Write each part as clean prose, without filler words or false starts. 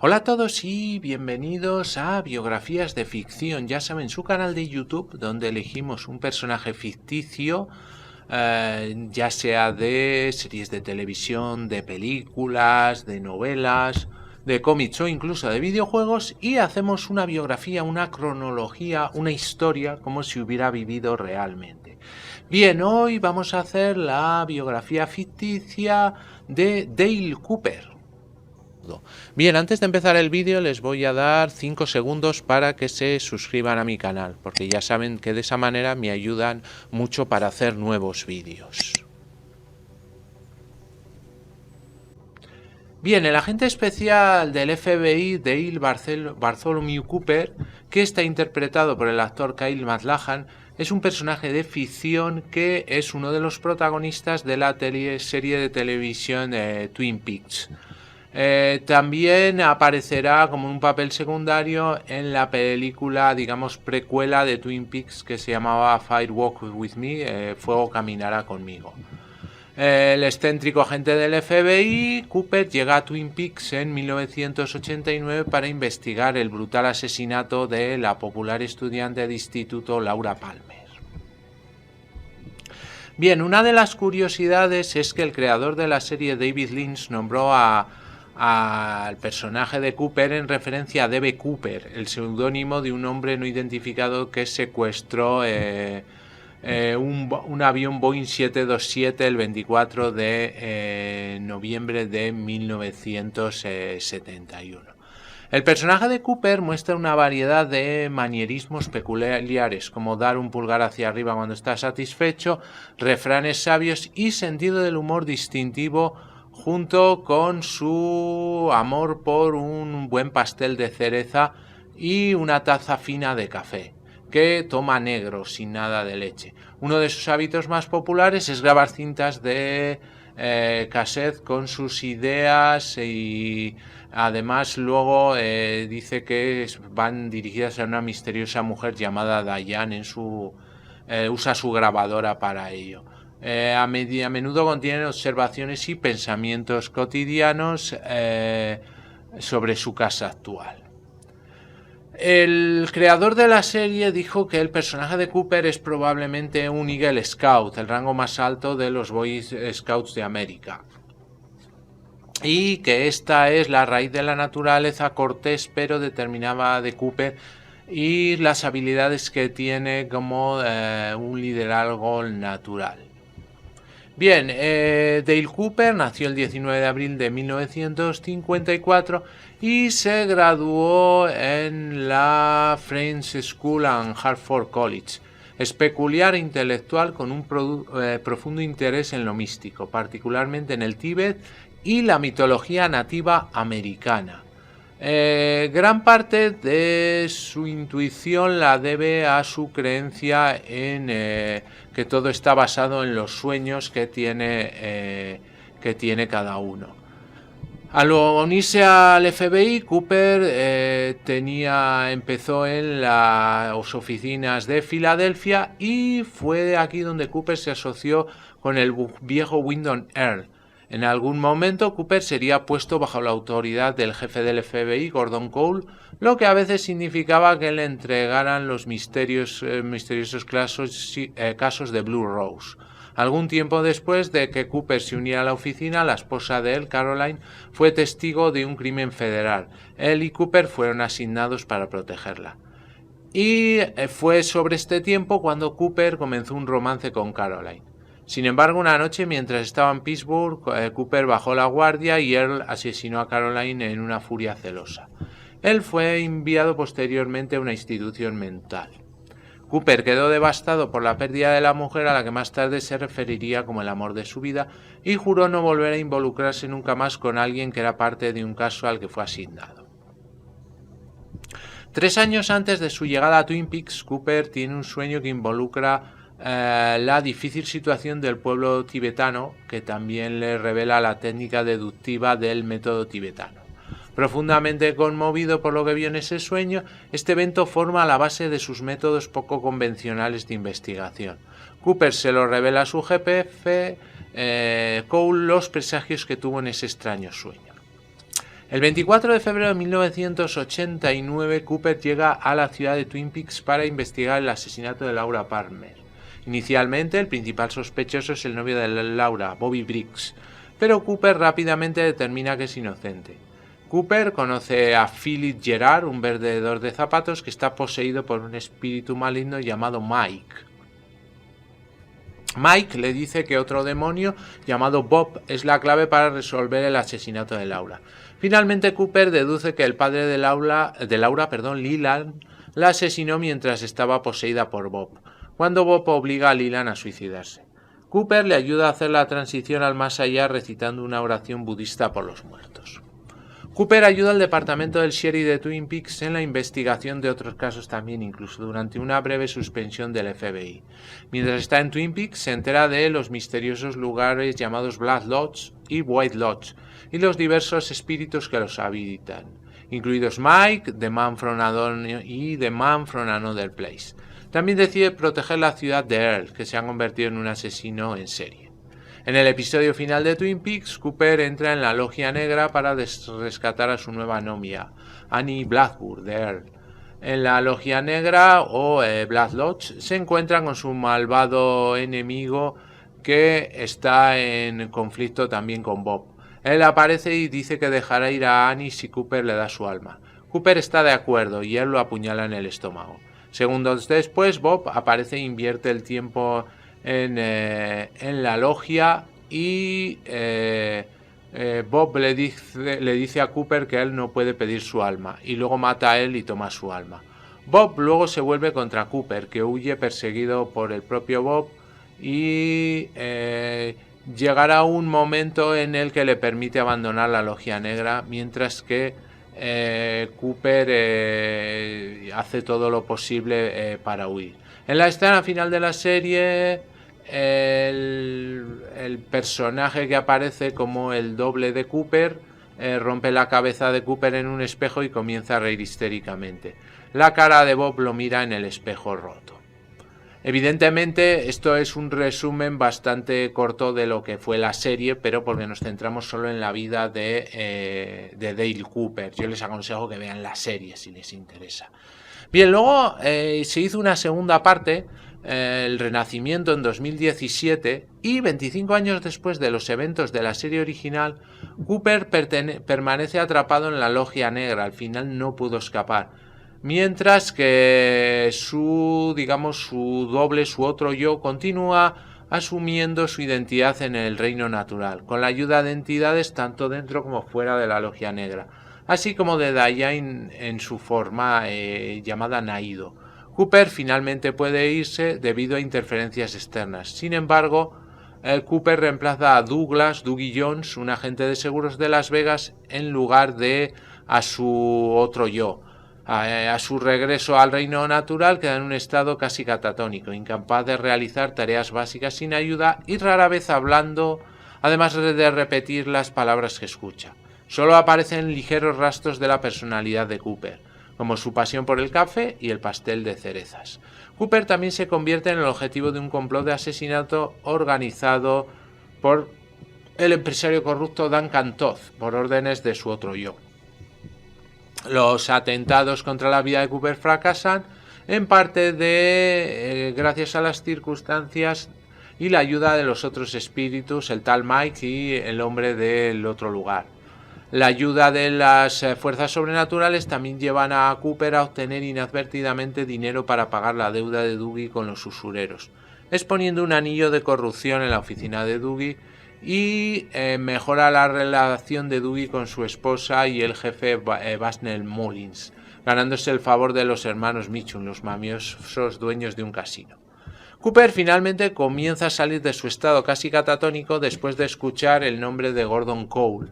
Hola a todos y bienvenidos a Biografías de Ficción. Ya saben, su canal de YouTube donde elegimos un personaje ficticio, ya sea de series de televisión, de películas, de novelas, de cómics o incluso de videojuegos, y hacemos una biografía, una cronología, una historia como si hubiera vivido realmente. Bien, hoy vamos a hacer la biografía ficticia de Dale Cooper. Bien, antes de empezar el vídeo les voy a dar 5 segundos para que se suscriban a mi canal, porque ya saben que de esa manera me ayudan mucho para hacer nuevos vídeos. Bien, el agente especial del FBI, Dale Bartholomew Cooper, que está interpretado por el actor Kyle MacLachlan, es un personaje de ficción que es uno de los protagonistas de la serie de televisión Twin Peaks. También aparecerá como un papel secundario en la película, digamos, precuela de Twin Peaks que se llamaba Fire Walk With Me, Fuego Caminará Conmigo. El excéntrico agente del FBI, Cooper, llega a Twin Peaks en 1989 para investigar el brutal asesinato de la popular estudiante de instituto Laura Palmer. Bien, una de las curiosidades es que el creador de la serie, David Lynch, nombró al personaje de Cooper en referencia a D.B. Cooper, el seudónimo de un hombre no identificado que secuestró un avión Boeing 727 el 24 de noviembre de 1971. El personaje de Cooper muestra una variedad de manierismos peculiares, como dar un pulgar hacia arriba cuando está satisfecho, refranes sabios y sentido del humor distintivo, junto con su amor por un buen pastel de cereza y una taza fina de café, que toma negro, sin nada de leche. Uno de sus hábitos más populares es grabar cintas de cassette con sus ideas, y además luego dice que van dirigidas a una misteriosa mujer llamada Diane. Usa su grabadora para ello. A menudo contienen observaciones y pensamientos cotidianos sobre su casa actual. El creador de la serie dijo que el personaje de Cooper es probablemente un Eagle Scout, el rango más alto de los Boy Scouts de América, y que esta es la raíz de la naturaleza cortés pero determinada de Cooper y las habilidades que tiene como un liderazgo natural. Bien, Dale Cooper nació el 19 de abril de 1954 y se graduó en la Friends School and Hartford College. Es peculiar e intelectual con un profundo interés en lo místico, particularmente en el Tíbet y la mitología nativa americana. Gran parte de su intuición la debe a su creencia en que todo está basado en los sueños que tiene cada uno. Al unirse al FBI, Cooper empezó en las oficinas de Filadelfia, y fue aquí donde Cooper se asoció con el viejo Wyndham Earp. En algún momento Cooper sería puesto bajo la autoridad del jefe del FBI, Gordon Cole, lo que a veces significaba que le entregaran los misteriosos casos de Blue Rose. Algún tiempo después de que Cooper se uniera a la oficina, la esposa de él, Caroline, fue testigo de un crimen federal. Él y Cooper fueron asignados para protegerla. Y fue sobre este tiempo cuando Cooper comenzó un romance con Caroline. Sin embargo, una noche mientras estaba en Pittsburgh, Cooper bajó la guardia y Earl asesinó a Caroline en una furia celosa. Él fue enviado posteriormente a una institución mental. Cooper quedó devastado por la pérdida de la mujer a la que más tarde se referiría como el amor de su vida, y juró no volver a involucrarse nunca más con alguien que era parte de un caso al que fue asignado. 3 años antes de su llegada a Twin Peaks, Cooper tiene un sueño que involucra la difícil situación del pueblo tibetano, que también le revela la técnica deductiva del método tibetano. Profundamente conmovido por lo que vio en ese sueño, este evento forma la base de sus métodos poco convencionales de investigación. Cooper se lo revela a su jefe, Cole, los presagios que tuvo en ese extraño sueño. El 24 de febrero de 1989, Cooper llega a la ciudad de Twin Peaks para investigar el asesinato de Laura Palmer. Inicialmente, el principal sospechoso es el novio de Laura, Bobby Briggs, pero Cooper rápidamente determina que es inocente. Cooper conoce a Philip Gerard, un vendedor de zapatos que está poseído por un espíritu maligno llamado Mike. Mike le dice que otro demonio llamado Bob es la clave para resolver el asesinato de Laura. Finalmente, Cooper deduce que el padre de Laura, Leland, la asesinó mientras estaba poseída por Bob, cuando Bob obliga a Leland a suicidarse. Cooper le ayuda a hacer la transición al más allá recitando una oración budista por los muertos. Cooper ayuda al departamento del sheriff de Twin Peaks en la investigación de otros casos también, incluso durante una breve suspensión del FBI. Mientras está en Twin Peaks, se entera de los misteriosos lugares llamados Black Lodge y White Lodge y los diversos espíritus que los habitan, incluidos Mike, The Man from Another Place. También decide proteger la ciudad de Earl, que se ha convertido en un asesino en serie. En el episodio final de Twin Peaks, Cooper entra en la Logia Negra para rescatar a su nueva novia, Annie Blackburn de Earl. En la Logia Negra o Black Lodge se encuentran con su malvado enemigo que está en conflicto también con Bob. Él aparece y dice que dejará ir a Annie si Cooper le da su alma. Cooper está de acuerdo y él lo apuñala en el estómago. Segundos después, Bob aparece e invierte el tiempo en la logia y Bob le dice a Cooper que él no puede pedir su alma y luego mata a él y toma su alma. Bob luego se vuelve contra Cooper, que huye perseguido por el propio Bob y llegará un momento en el que le permite abandonar la Logia Negra, mientras que Cooper hace todo lo posible para huir. En la escena final de la serie, el personaje que aparece como el doble de Cooper rompe la cabeza de Cooper en un espejo y comienza a reír histéricamente. La cara de Bob lo mira en el espejo roto. Evidentemente, esto es un resumen bastante corto de lo que fue la serie, pero porque nos centramos solo en la vida de Dale Cooper. Yo les aconsejo que vean la serie si les interesa. Bien, luego se hizo una segunda parte, el Renacimiento, en 2017, y 25 años después de los eventos de la serie original, Cooper permanece atrapado en la Logia Negra. Al final no pudo escapar. Mientras que su doble, su otro yo, continúa asumiendo su identidad en el reino natural, con la ayuda de entidades tanto dentro como fuera de la Logia Negra, así como de Dayan en su forma llamada Naido. Cooper finalmente puede irse debido a interferencias externas. Sin embargo, Cooper reemplaza a Dougie Jones, un agente de seguros de Las Vegas, en lugar de a su otro yo. A su regreso al reino natural queda en un estado casi catatónico, incapaz de realizar tareas básicas sin ayuda y rara vez hablando, además de repetir las palabras que escucha. Solo aparecen ligeros rastros de la personalidad de Cooper, como su pasión por el café y el pastel de cerezas. Cooper también se convierte en el objetivo de un complot de asesinato organizado por el empresario corrupto Duncan Todd, por órdenes de su otro yo. Los atentados contra la vida de Cooper fracasan, en parte gracias a las circunstancias y la ayuda de los otros espíritus, el tal Mike y el hombre del otro lugar. La ayuda de las fuerzas sobrenaturales también llevan a Cooper a obtener inadvertidamente dinero para pagar la deuda de Dougie con los usureros, exponiendo un anillo de corrupción en la oficina de Dougie, y mejora la relación de Dougie con su esposa y el jefe Basnell Mullins, ganándose el favor de los hermanos Mitchum, los mafiosos dueños de un casino. Cooper finalmente comienza a salir de su estado casi catatónico después de escuchar el nombre de Gordon Cole,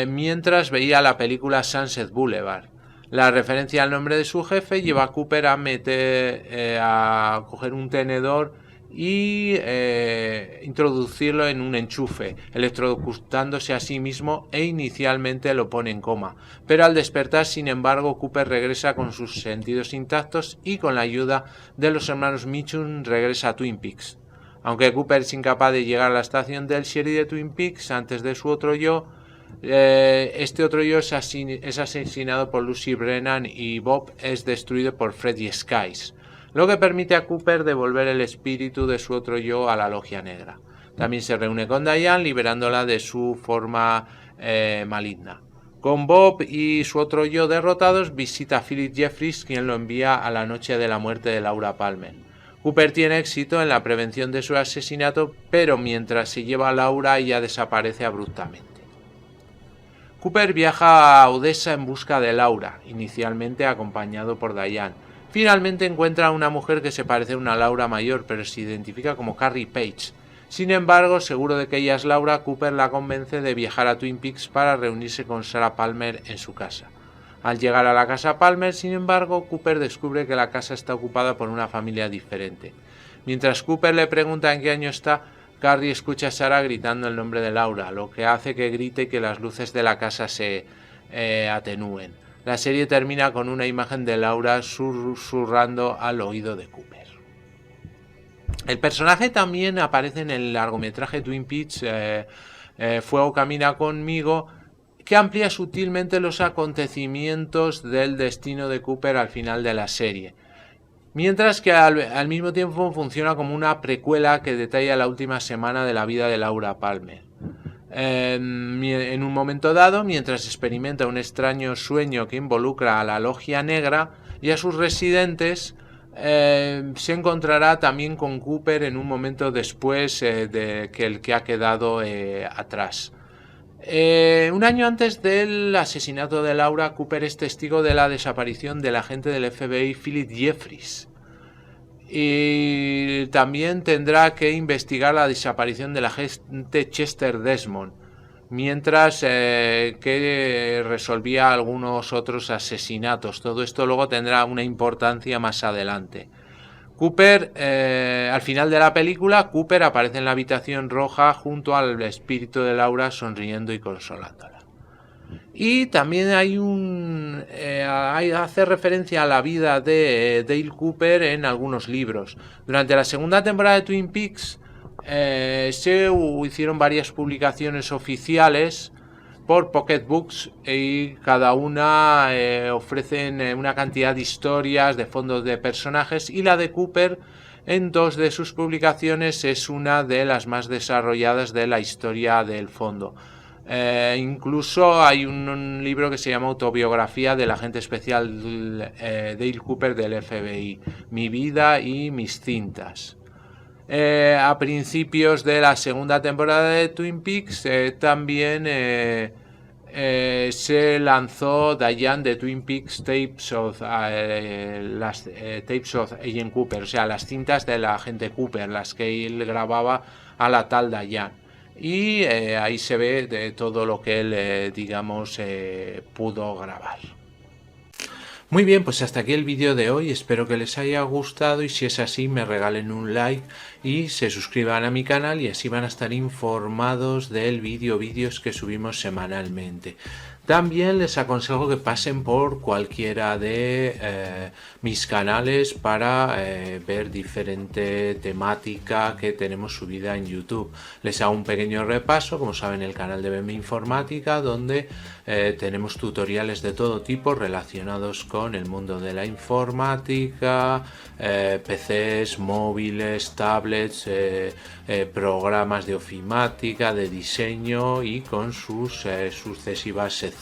mientras veía la película Sunset Boulevard. La referencia al nombre de su jefe lleva a Cooper a coger un tenedor y introducirlo en un enchufe, electrocutándose a sí mismo, e inicialmente lo pone en coma. Pero al despertar, sin embargo, Cooper regresa con sus sentidos intactos y con la ayuda de los hermanos Mitchum regresa a Twin Peaks. Aunque Cooper es incapaz de llegar a la estación del sheriff de Twin Peaks antes de su otro yo, Este otro yo es asesinado por Lucy Brennan y Bob es destruido por Freddy Skies, lo que permite a Cooper devolver el espíritu de su otro yo a la Logia Negra. También se reúne con Diane, liberándola de su forma maligna. Con Bob y su otro yo derrotados, visita a Philip Jeffries, quien lo envía a la noche de la muerte de Laura Palmer. Cooper tiene éxito en la prevención de su asesinato, pero mientras se lleva a Laura, ella desaparece abruptamente. Cooper viaja a Odessa en busca de Laura, inicialmente acompañado por Diane. Finalmente encuentra a una mujer que se parece a una Laura mayor, pero se identifica como Carrie Page. Sin embargo, seguro de que ella es Laura, Cooper la convence de viajar a Twin Peaks para reunirse con Sarah Palmer en su casa. Al llegar a la casa Palmer, sin embargo, Cooper descubre que la casa está ocupada por una familia diferente. Mientras Cooper le pregunta en qué año está, Carrie escucha a Sarah gritando el nombre de Laura, lo que hace que grite y que las luces de la casa se atenúen. La serie termina con una imagen de Laura susurrando al oído de Cooper. El personaje también aparece en el largometraje Twin Peaks Fuego Camina Conmigo, que amplía sutilmente los acontecimientos del destino de Cooper al final de la serie, mientras que al mismo tiempo funciona como una precuela que detalla la última semana de la vida de Laura Palmer. En un momento dado, mientras experimenta un extraño sueño que involucra a la Logia Negra y a sus residentes, se encontrará también con Cooper en un momento después de que el que ha quedado atrás. Un año antes del asesinato de Laura, Cooper es testigo de la desaparición del agente del FBI Philip Jeffries. Y también tendrá que investigar la desaparición del agente Chester Desmond, mientras que resolvía algunos otros asesinatos. Todo esto luego tendrá una importancia más adelante. Cooper, al final de la película, Cooper aparece en la habitación roja junto al espíritu de Laura sonriendo y consolándola. Y también hace referencia a la vida de Dale Cooper en algunos libros. Durante la segunda temporada de Twin Peaks se hicieron varias publicaciones oficiales por Pocket Books y cada una ofrecen una cantidad de historias, de fondos de personajes, y la de Cooper en dos de sus publicaciones es una de las más desarrolladas de la historia del fondo. Incluso hay un libro que se llama Autobiografía del agente especial Dale Cooper del FBI, Mi vida y mis cintas. A principios de la segunda temporada de Twin Peaks también se lanzó Diane de Twin Peaks Tapes of Agent Cooper, o sea, las cintas del agente Cooper, las que él grababa a la tal Diane. Y ahí se ve de todo lo que él, pudo grabar. Muy bien, pues hasta aquí el vídeo de hoy, espero que les haya gustado y si es así me regalen un like y se suscriban a mi canal y así van a estar informados del vídeos que subimos semanalmente. También les aconsejo que pasen por cualquiera de mis canales para ver diferente temática que tenemos subida en YouTube. Les hago un pequeño repaso, como saben, el canal de BM Informática, donde tenemos tutoriales de todo tipo relacionados con el mundo de la informática, PCs, móviles, tablets, programas de ofimática, de diseño y con sus sucesivas secciones.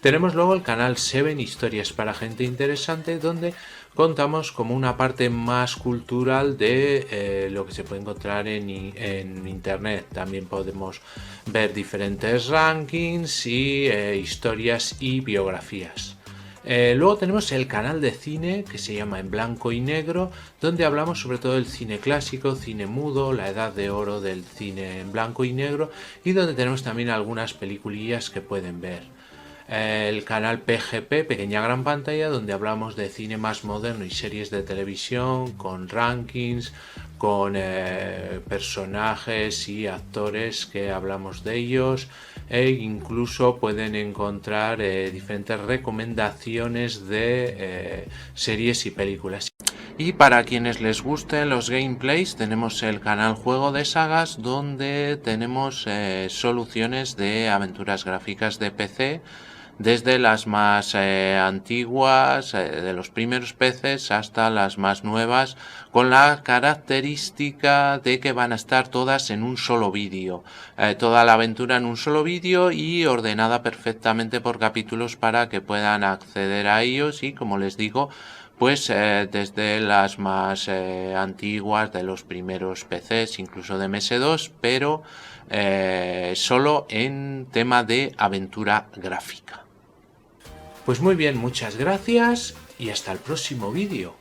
Tenemos luego el canal 7 Historias para Gente Interesante, donde contamos como una parte más cultural de lo que se puede encontrar en internet. También podemos ver diferentes rankings y historias y biografías. Luego tenemos el canal de cine que se llama En Blanco y Negro, donde hablamos sobre todo del cine clásico, cine mudo, la edad de oro del cine en blanco y negro, y donde tenemos también algunas peliculillas que pueden ver. El canal PGP, Pequeña Gran Pantalla, donde hablamos de cine más moderno y series de televisión, con rankings, con personajes y actores que hablamos de ellos, e incluso pueden encontrar diferentes recomendaciones de series y películas. Y para quienes les gusten los gameplays, tenemos el canal Juego de Sagas, donde tenemos soluciones de aventuras gráficas de PC, desde las más antiguas, de los primeros PCs, hasta las más nuevas, con la característica de que van a estar todas en un solo vídeo, toda la aventura en un solo vídeo y ordenada perfectamente por capítulos para que puedan acceder a ellos y, como les digo, pues desde las más antiguas, de los primeros PCs, incluso de MS2, pero solo en tema de aventura gráfica. Pues muy bien, muchas gracias y hasta el próximo vídeo.